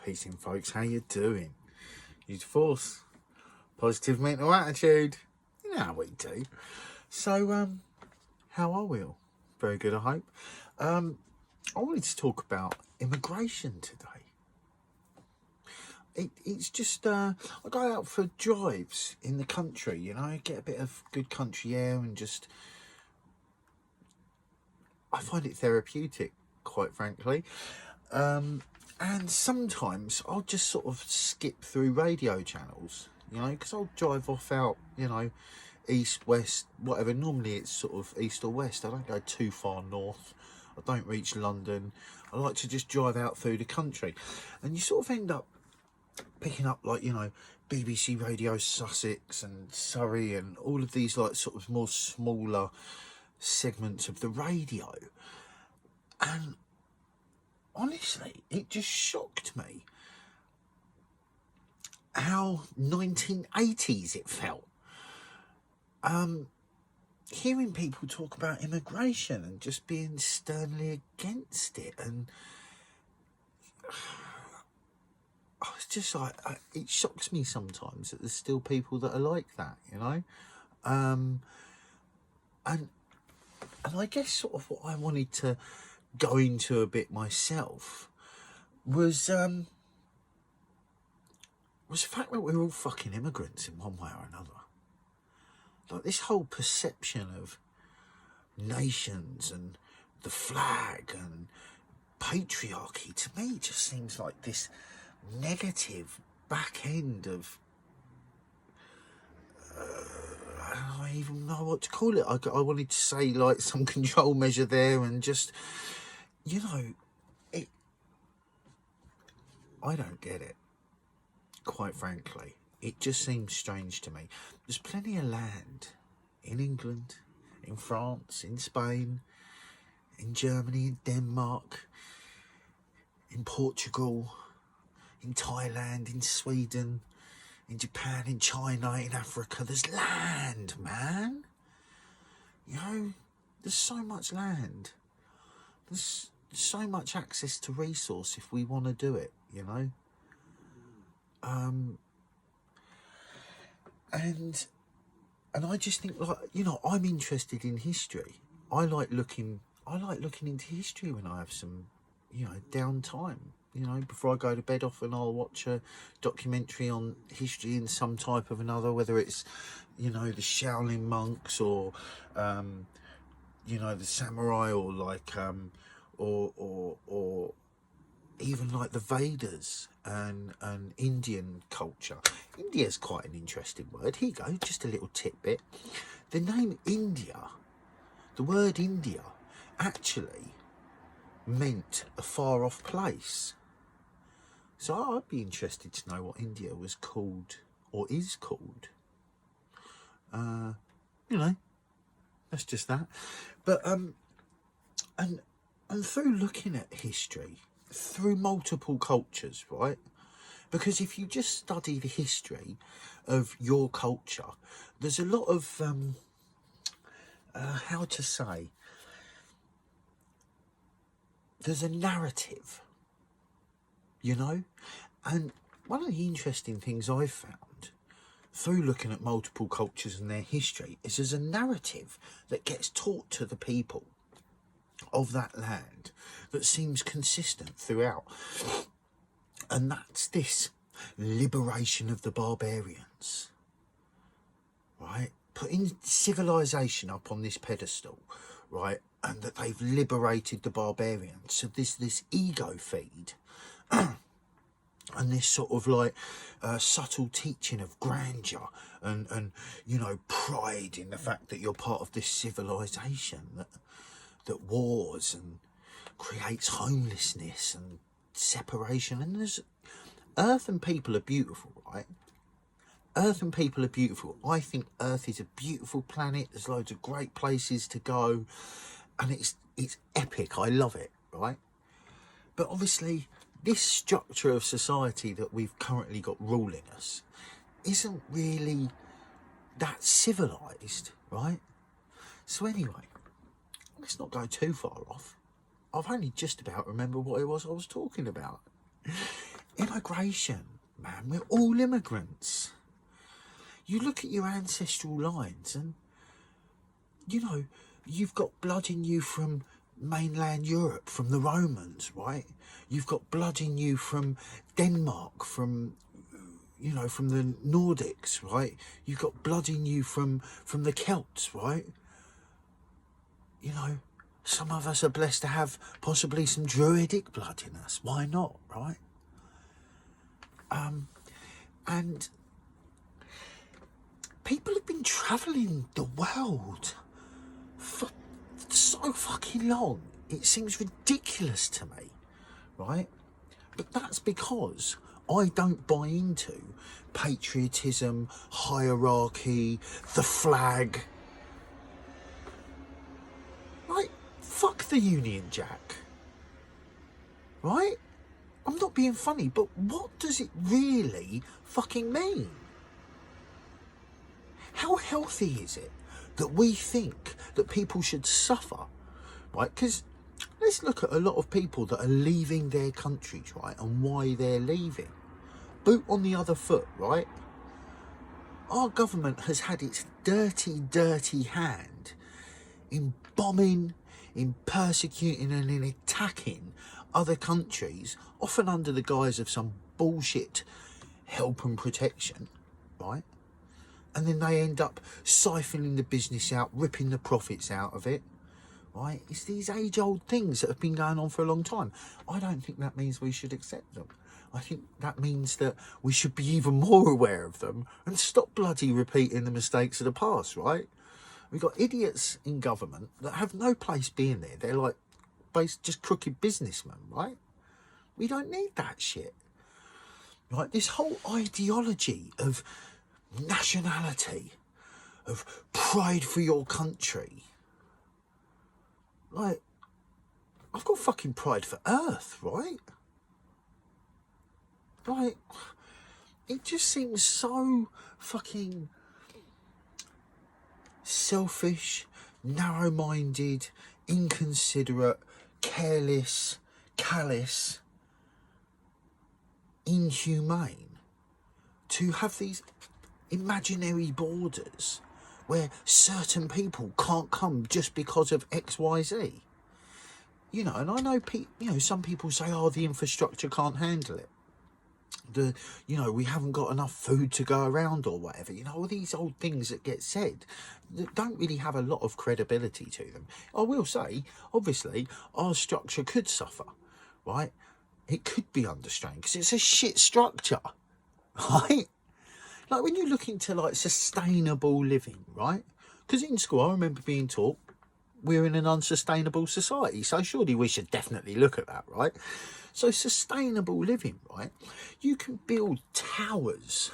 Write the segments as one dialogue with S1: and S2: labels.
S1: Peace in, folks. How you doing? Use force, positive mental attitude. You know how we do. So, how are we all? Very good, I hope. I wanted to talk about immigration today. It's just, I go out for drives in the country, you know, get a bit of good country air and just, I find it therapeutic, quite frankly. And sometimes I'll just sort of skip through radio channels, you know, because I'll drive off out, you know, east, west, whatever. Normally it's sort of east or west. I don't go too far north. I don't reach London. I like to just drive out through the country. And you sort of end up picking up, like, you know, BBC Radio Sussex and Surrey and all of these, like, sort of more smaller segments of the radio. And honestly, it just shocked me how 1980s it felt. Hearing people talk about immigration and just being sternly against it, and I was just like, it shocks me sometimes that there's still people that are like that, you know. And I guess sort of what I wanted to go into a bit myself was the fact that we're all fucking immigrants in one way or another. Like, this whole perception of nations and the flag and patriarchy, to me, just seems like this negative back end of I don't even know what to call it. I wanted to say, like, some control measure there, and just, you know, I don't get it, quite frankly. It just seems strange to me. There's plenty of land in England, in France, in Spain, in Germany, in Denmark, in Portugal, in Thailand, in Sweden, in Japan, in China, in Africa. There's land, man. You know, there's so much land. There's so much access to resource if we want to do it, you know. And I just think, like, you know, I'm interested in history. I like looking into history when I have some, you know, downtime. You know, before I go to bed, often I'll watch a documentary on history in some type of another, whether it's, you know, the Shaolin monks, or you know, the samurai, or like or even like the Vedas and Indian culture. India's quite an interesting word. Here you go, just a little tidbit. The name India, the word India, actually meant a far off place. So I'd be interested to know what India was called, or is called. You know, that's just that. But and through looking at history, through multiple cultures, right? Because if you just study the history of your culture, there's a lot of how to say, there's a narrative, you know. And one of the interesting things I've found through looking at multiple cultures and their history is there's a narrative that gets taught to the people of that land that seems consistent throughout, and that's this liberation of the barbarians, right? Putting civilization up on this pedestal, right? And that they've liberated the barbarians. So there's this ego feed and this sort of like subtle teaching of grandeur and you know, pride in the fact that you're part of this civilization that wars and creates homelessness and separation. And there's Earth and people are beautiful, right? Earth and people are beautiful. I think Earth is a beautiful planet. There's loads of great places to go, and it's epic. I love it, right? But obviously, this structure of society that we've currently got ruling us isn't really that civilized, right? So anyway, let's not go too far off. I've only just about remembered what it was I was talking about. immigration, man, we're all immigrants. You look at your ancestral lines and, you know, you've got blood in you from mainland Europe, from the Romans, right? You've got blood in you from Denmark, from, you know, from the Nordics, right? You've got blood in you from the Celts, right? You know, some of us are blessed to have possibly some druidic blood in us. Why not, right? And people have been travelling the world for so fucking long. It seems ridiculous to me, right? But that's because I don't buy into patriotism, hierarchy, the flag. Like, fuck the Union Jack. Right? I'm not being funny, but what does it really fucking mean? How healthy is it that we think that people should suffer, right? Because let's look at a lot of people that are leaving their countries, right, and why they're leaving. Boot on the other foot, right? Our government has had its dirty, dirty hand in bombing, in persecuting and in attacking other countries, often under the guise of some bullshit help and protection, right? And then they end up siphoning the business out, ripping the profits out of it, right? It's these age-old things that have been going on for a long time. I don't think that means we should accept them. I think that means that we should be even more aware of them and stop bloody repeating the mistakes of the past, right? We've got idiots in government that have no place being there. They're like just crooked businessmen, right? We don't need that shit. Right? This whole ideology of nationality, of pride for your country. Like, I've got fucking pride for Earth, right? Like, it just seems so fucking selfish, narrow-minded, inconsiderate, careless, callous, inhumane to have these imaginary borders where certain people can't come just because of XYZ. You know, and I know some people say, oh, the infrastructure can't handle it. We haven't got enough food to go around or whatever. You know, all these old things that get said that don't really have a lot of credibility to them. I will say, obviously, our structure could suffer, right? It could be under strain because it's a shit structure, right? Like when you look into like sustainable living, right? Because in school, I remember being taught we're in an unsustainable society. So surely we should definitely look at that, right? So sustainable living, right? You can build towers,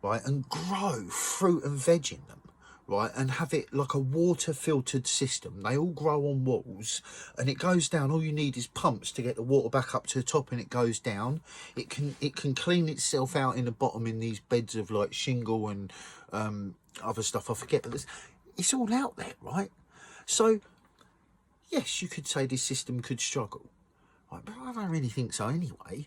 S1: right? And grow fruit and veg in them, right? And have it like a water filtered system. They all grow on walls and it goes down. All you need is pumps to get the water back up to the top and it goes down. It can clean itself out in the bottom in these beds of like shingle and other stuff. I forget, but it's all out there, right? So, yes, you could say this system could struggle, right? But I don't really think so anyway.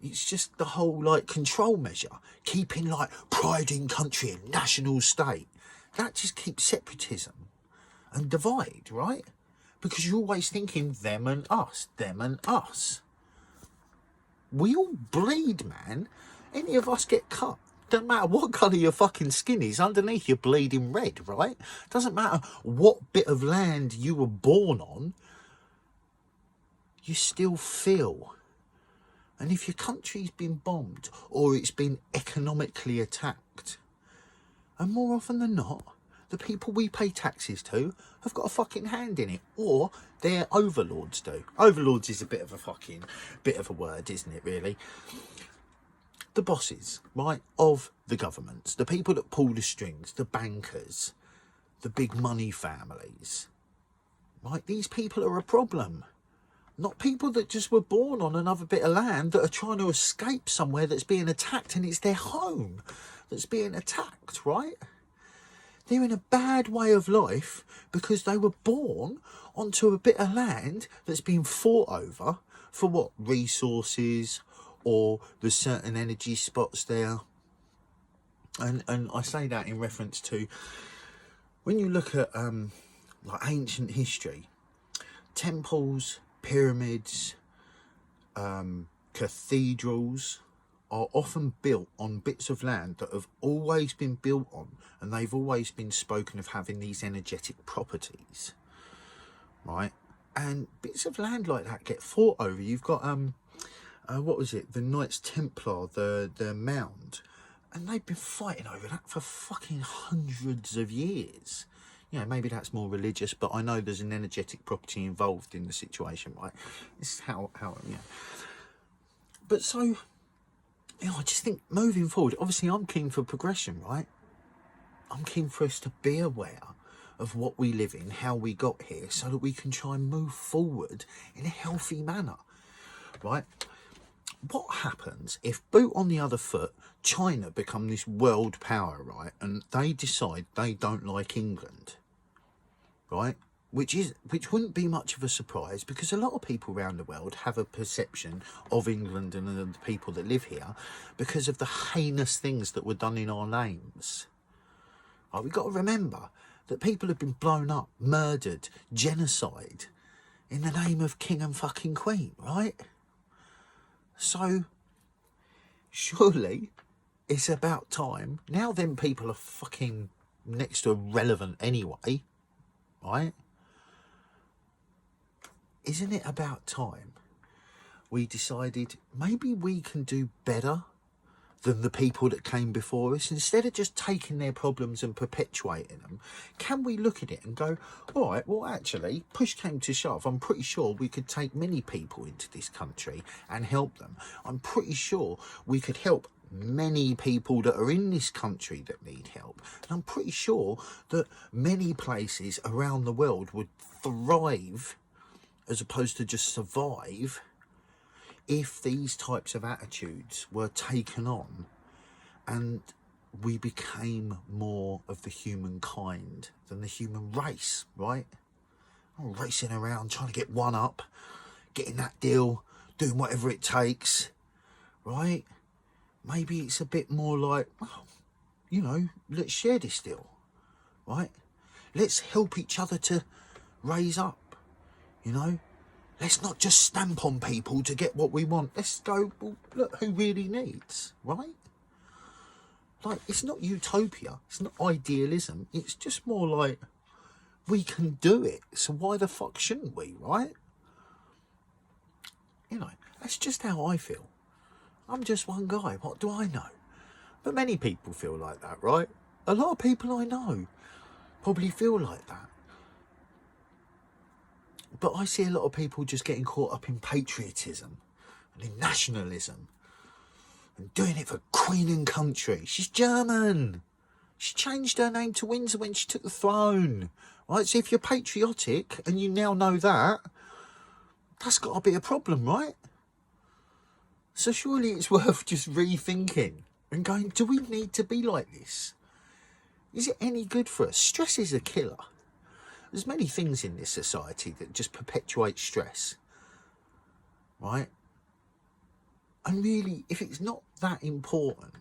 S1: It's just the whole, like, control measure, keeping, like, pride in country and national state. That just keeps separatism and divide, right? Because you're always thinking them and us, them and us. We all bleed, man. Any of us get cut. Doesn't matter what colour your fucking skin is, underneath you're bleeding red, right? Doesn't matter what bit of land you were born on, you still feel. And if your country's been bombed or it's been economically attacked, and more often than not, the people we pay taxes to have got a fucking hand in it, or their overlords do. Overlords is a bit of a word, isn't it, really? The bosses, right, of the governments, the people that pull the strings, the bankers, the big money families, right? These people are a problem. Not people that just were born on another bit of land that are trying to escape somewhere that's being attacked and it's their home that's being attacked, right? They're in a bad way of life because they were born onto a bit of land that's been fought over for what? Resources or there's certain energy spots there. And I say that in reference to when you look at like ancient history, temples, pyramids, cathedrals are often built on bits of land that have always been built on, and they've always been spoken of having these energetic properties, right? And bits of land like that get fought over. You've got what was it, the Knights Templar, the mound, and they've been fighting over that for fucking hundreds of years. You know, maybe that's more religious, but I know there's an energetic property involved in the situation, right? This is how you know. But so, you know, I just think moving forward, obviously I'm keen for progression, right? I'm keen for us to be aware of what we live in, how we got here, so that we can try and move forward in a healthy manner, right? What happens if, boot on the other foot, China become this world power, right? And they decide they don't like England, right? Which wouldn't be much of a surprise, because a lot of people around the world have a perception of England and the people that live here because of the heinous things that were done in our names. Right, we've got to remember that people have been blown up, murdered, genocide in the name of king and fucking queen, right? So surely it's about time. Now them people are fucking next to irrelevant anyway, right? Isn't it about time we decided maybe we can do better than the people that came before us? Instead of just taking their problems and perpetuating them, can we look at it and go, all right, well, actually, push came to shove, I'm pretty sure we could take many people into this country and help them. I'm pretty sure we could help many people that are in this country that need help. And I'm pretty sure that many places around the world would thrive as opposed to just survive if these types of attitudes were taken on and we became more of the humankind than the human race, right? I'm racing around trying to get one up, getting that deal, doing whatever it takes, right? Maybe it's a bit more like, well, you know, let's share this deal, right? Let's help each other to raise up, you know? Let's not just stamp on people to get what we want. Let's go, well, look who really needs, right? Like, it's not utopia. It's not idealism. It's just more like, we can do it. So why the fuck shouldn't we, right? You know, that's just how I feel. I'm just one guy. What do I know? But many people feel like that, right? A lot of people I know probably feel like that. But I see a lot of people just getting caught up in patriotism and in nationalism and doing it for Queen and country. She's German. She changed her name to Windsor when she took the throne. Right, so if you're patriotic and you now know that, that's got to be a problem, right? So surely it's worth just rethinking and going, do we need to be like this? Is it any good for us? Stress is a killer. There's many things in this society that just perpetuate stress, right? And really, if it's not that important,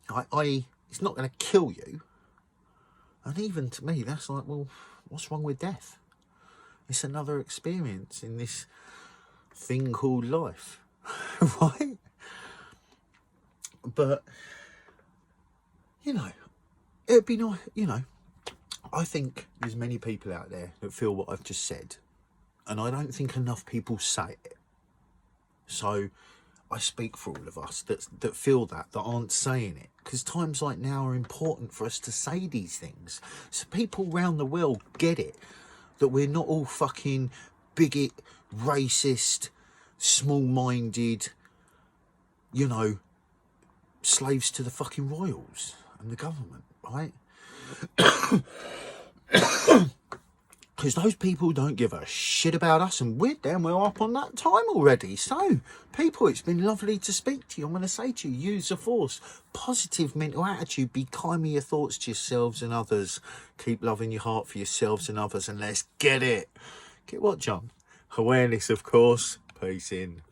S1: it's not going to kill you. And even to me, that's like, well, what's wrong with death? It's another experience in this thing called life, right? But, you know, it'd be nice, you know, I think there's many people out there that feel what I've just said, and I don't think enough people say it. So I speak for all of us that feel that aren't saying it, because times like now are important for us to say these things, so people around the world get it, that we're not all fucking bigot, racist, small-minded, you know, slaves to the fucking royals and the government, right? Because those people don't give a shit about us, and we're damn well up on that time already. So, people, it's been lovely to speak to you. I'm going to say to you, use the force. Positive mental attitude. Be kind with your thoughts to yourselves and others. Keep loving your heart for yourselves and others, and let's get it. Get what, John? Awareness, of course. Peace in.